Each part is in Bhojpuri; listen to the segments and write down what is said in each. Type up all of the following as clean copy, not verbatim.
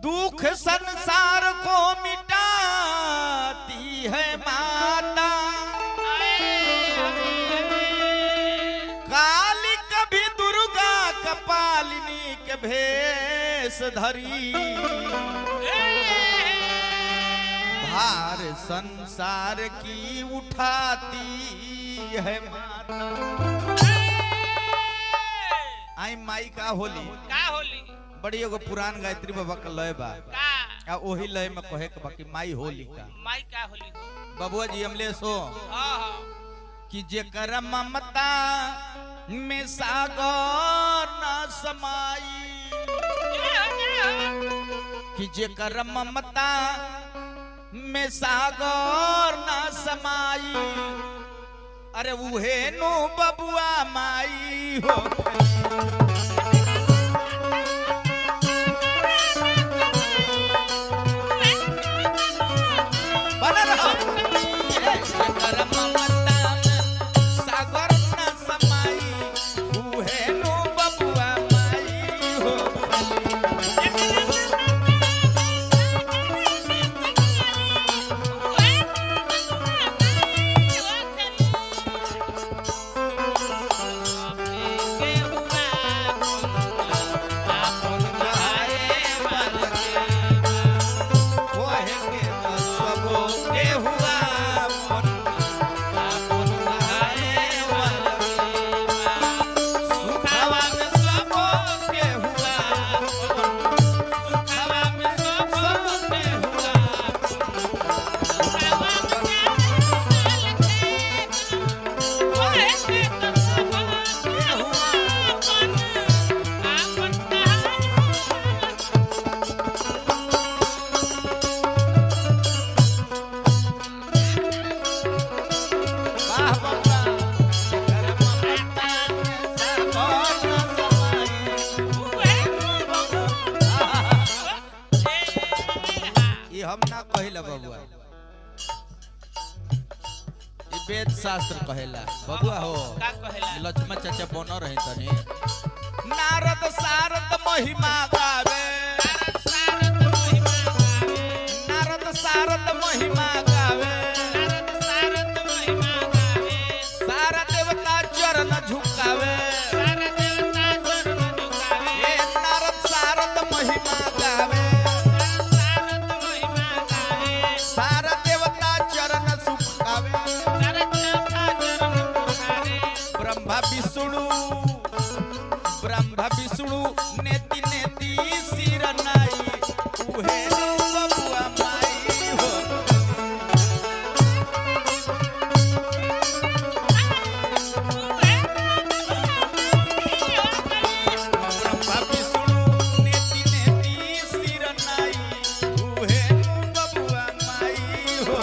दुख संसार को मिटाती है माता, काली कभी दुर्गा कपालिनी के भेष धरी, भार संसार की उठाती है माता। आई माई का होली बड़ी एगो पुरान गायत्री बाबा का लय बा का ओही लय में कहे के बाकी माई होली का होली बबुआ जी हमले सो कि जेकर ममता में सागर न समाई, कि जेकर ममता में सागर न समाई, अरे उहे नो बबुआ माई हो। वेद शास्त्र कहेला बबुआ हो लक्ष्मण चाचा बनो रहे तनी नारद सारद महिमा गावे, नारद सारद महिमा गावे, सारा देवता चरण झुकावे, नारद सारद महिमा गावे, सारा देवता चरण झुकावे, ब्रह्मा विष्णु नेति नेति सिर नाई, उहे बबुआ माई हो। ब्रह्मा विष्णु नेति नेति सिर नाई, उहे बबुआ माई हो।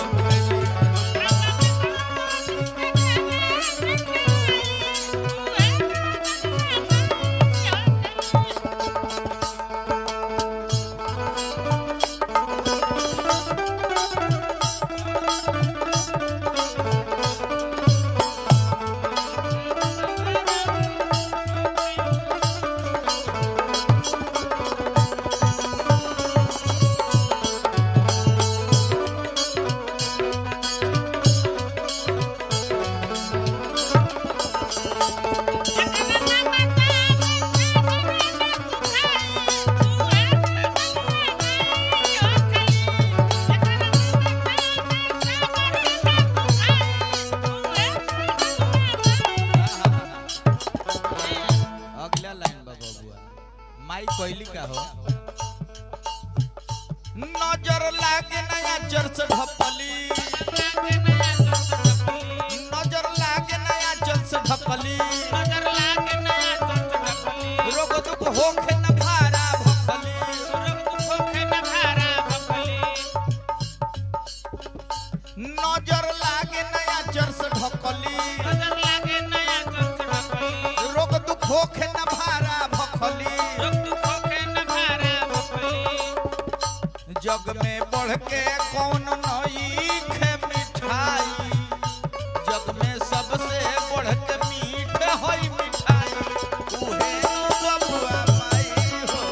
माई कोयली का हो नजर लागे नया चर्च ढपली, नजर लागे नया चर्च ढपली, रोग दुख होखे न भारा भखली, नजर लागे नया चर्च ढपली, रोग दुख होखे न भारा भखली, जग में बढ़ के कौन नई मिठाई, जग में सबसे बढ़ के मीठ होई मिठाई, उहे बबुआ माई हो।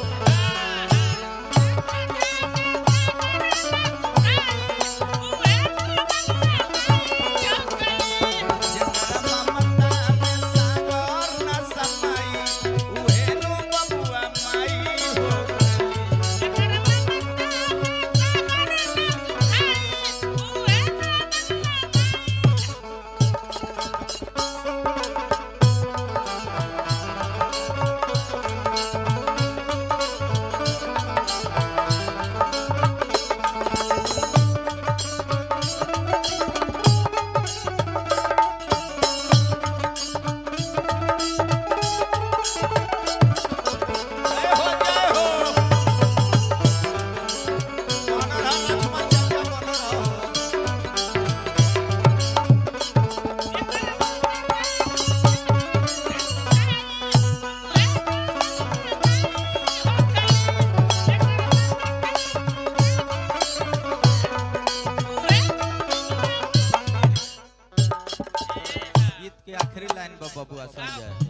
बबुआ समझ जाए।